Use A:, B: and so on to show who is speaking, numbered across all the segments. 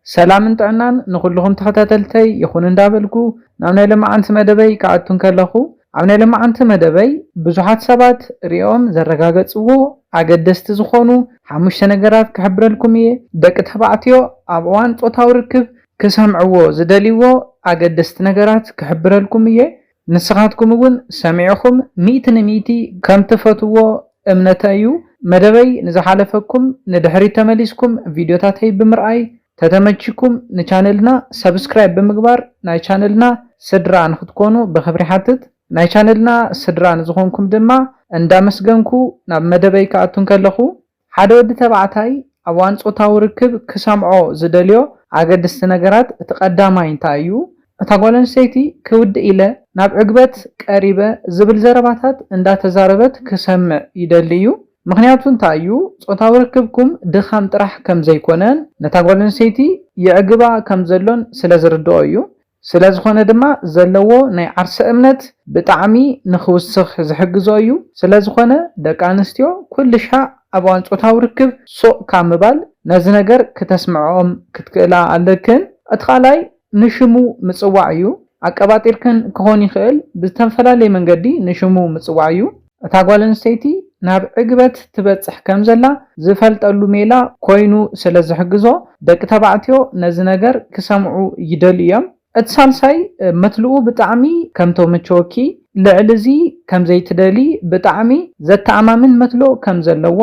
A: سلام طعنان نخلهم تخاتلتي يخون اندابلكو نامنا لما عنت مدبي كعدتون كلخو عمنا لما عنت مدبي بزحات سبات ريوم زرقاقتصو عقدست زخونو حمشت نقرات كحبرلكم يه دك تبعتيو ابوان صوتاو ركب كسمعو زدليو عقدست نقرات كحبرلكم يه نسخاتكم ون سمعكم ميتي كم تفتو امنتايو مدبي نزحالفكم ندحري تمليسكم فيديوتاتي بمرأي تتمجكم نچانلنا سبسكرايب بمقبار ناي چانلنا سدرا نختكونو بخبري حاتت ناي چانلنا سدرا نزخونكم دما اندامسگنكو ناب مدبي كاتون كلخو حدا ود تبعتاي اوان صوتاو ركب كسامعو زدليو عقدست نگرات تقداماي انتايو تاغولن سيتي كود إلى ناب عقبت قريبة زبل زرباتات اندا تزاربت كسمع يدليو مخنياتون تايو صوتاو ركبكم دخام طرح كم زيكونن نتاغولن سيتي يعقبا كم زلون سلازردويو سلازخونه دما زلوو ناي عرس امنت بطعمي نخوسخ زحغزويو سلازخونه دقانستيو كلشا ابوان صوتاو ركب سوق كامبال نز ነገር كتسمعهم كتكلا علكن اتخالاي نشمو مصواعيو አቀባጢርከን ከሆን ይخل ብተንፈላለይ መንገዲ ንሽሙ ምጽዋዕዩ እታጓለን ሰይቲ ናብ ዕግበት ትበጽሕ ከምዘላ ዝፈልጠሉ ሜላ ኮይኑ ስለዝሕግዞ ደቂ ተባዕትዮ ነዚ ነገር ክሰምዑ ይደልዮም እትሳልሳይ መትልኡ ብጣዕሚ ከምቶ መቾኪ ልዕልዚ ከምዘይትደሊ ብጣዕሚ ዘተኣማምን መትሎ ከምዘለዎ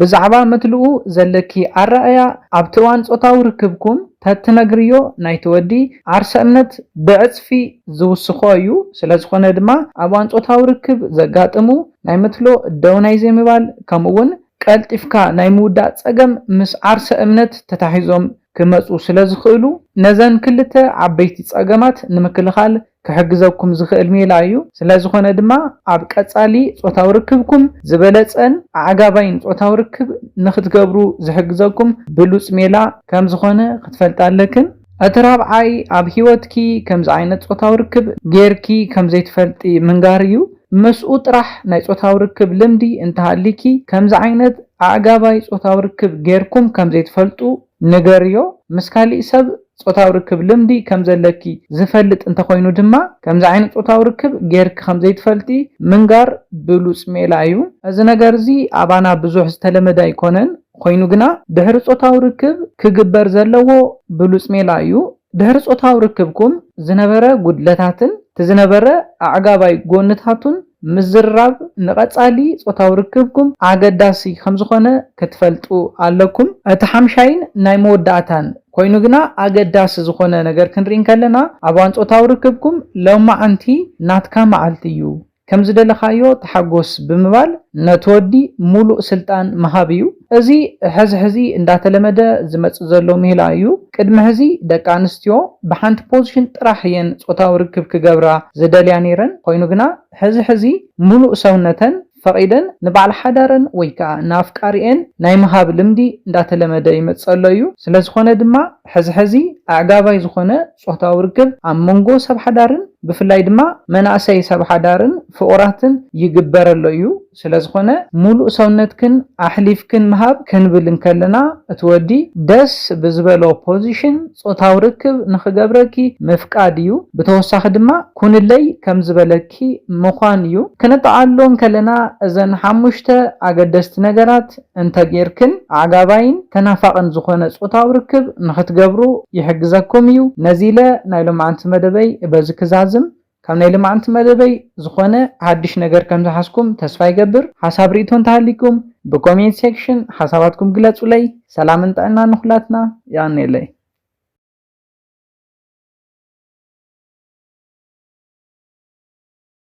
A: ብዛዕባ መትልኡ ዘለኪ አራእያ ኣብትዋን ጾታው ርክብኩም ተትነግርዮ ናይትወዲ ዓርሰ እምነት ብዕጽፊ ዝውስኾዩ ስለዝኾነ ድማ ኣብዋን ጾታው ርክብ ዘጋጥሙ ናይ መትሎ ደውናይ ዘምባል ከምኡውን ቀልጢፍካ ናይ ምውዳእ ጸገም ምስ ዓርሰ እምነት ተታሒዞም ክመጹ ስለዝኽእሉ ነዘን ክልተ ዓበይቲ ጸገማት ንምክልኻል كحجزكم زخيل ميلايو سلازخونه دما اب قصالي صوتاو ركبكم زبلصن عقابين صوتاو ركب نختغبرو زحجزكم بلوص ميلا كم زخونه ክትፈልጣለክን اترابعاي اب هيوتكي كمز عينت صوتاو ركب غيركي كم زيتفلطي منغاريو مسؤول طرح ناي صوتاو ركب لمدي انتهاليكي كمز عينت عقاباي صوتاو ركب غيركم كم زيتفلطو نغريو مسكالي سب ጾታው ርክብ ልምዲ ከምዘለኪ ዝፈልጥ እንተ ኮይኑ ድማ ከምዛ ዓይነት ጾታው ርክብ ጌርክ ከምዘይትፈልጢ ምንጋር ብሉጽ ሜላዩ እዚ ነገር እዚ አባና ብዙሕ ዝተለመደ ኣይኮነን ኮይኑ ግና ድሕሪ ጾታው ርክብ ክግበር ዘለዎ ብሉጽ ሜላዩ ድሕሪ ጾታው ርክብኩም ዝነበረ ጉድለታትን ትዝነበረ አዕጋባይ ጎንታቱን ምዝራብ ንቀጻሊ ጾታው ርክብኩም አገዳሲ ከምዝኾነ ክትፈልጡ ኣለኩም እቲ ሓምሻይን ናይ መወዳእታን ኮይኑ ግና አገዳሲ ዝኾነ ነገር ክንሪን ከለና ኣብዋን ጾታው ርክብኩም ለማዓንቲ ናትካ መዓልትዩ ከምዝደለኻዮ ተሓጎስ ብምባል ነትወዲ ሙሉእ ስልጣን መሃብዩ እዚ ሕዚ እንዳተለመደ ዝመጽ ዘሎ ሜላዩ ቅድመ ሕዚ ደቂ ኣንስትዮ ብሓንቲ ፖዚሽን ጥራሕ የን ጾታው ርክብ ክገብራ ዝደልያ ነይረን ኮይኑ ግና ሕዚ ሙሉእ ሰውነተን ፈቂደን ንባዕል ሓዳረን ወይ ከዓ ናፍቃሪአን ናይ መሃብ ልምዲ እንዳተለመደ ይመጸለዩ ስለዝኾነ ድማ ሕዚ ኣዕጋባይ ዝኾነ ጾታው ርክብ ኣብ መንጎ ሰብ ሓዳርን ብፍላይ ድማ መናእሰይ ሰብ ሓዳርን ፍቁራትን ይግበረለዩ ስለዝኾነ ሙሉእ ሰውነትክን ኣሕሊፍክን መሃብ ክንብል ከለና እትወዲ ደስ ብዝበሎ ፖዚሽን ጾታው ርክብ ንኽገብረኪ ምፍቃድ እዩ ብተወሳኺ ድማ ኩንለይ ከም ዝበለኪ ምዃን እዩ ክነጠዓሎም ከለና እዘን ሓሙሽተ ኣገደስቲ ነገራት እንተጌርክን ኣዕጋባይን ተናፋቅን ዝኾነ ጾታው ርክብ ንኽትገብሩ ይሕግዘኩም እዩ ነዚለ ናይ ሎማዓንቲ መደበይ በዚ ክዛዝም ካብ ናይ ሎማዓንቲ መደበይ ዝኾነ ሓድሽ ነገር ከም ዝሓስኩም ተስፋ ይገብር ሓሳብ ሪእቶን ተሃሊኩም በኮሜንት ሴክሽን ሓሳባትኩም ግለጹለይ ሰላምን ጥዕናን ንኹላትና ያኔለይ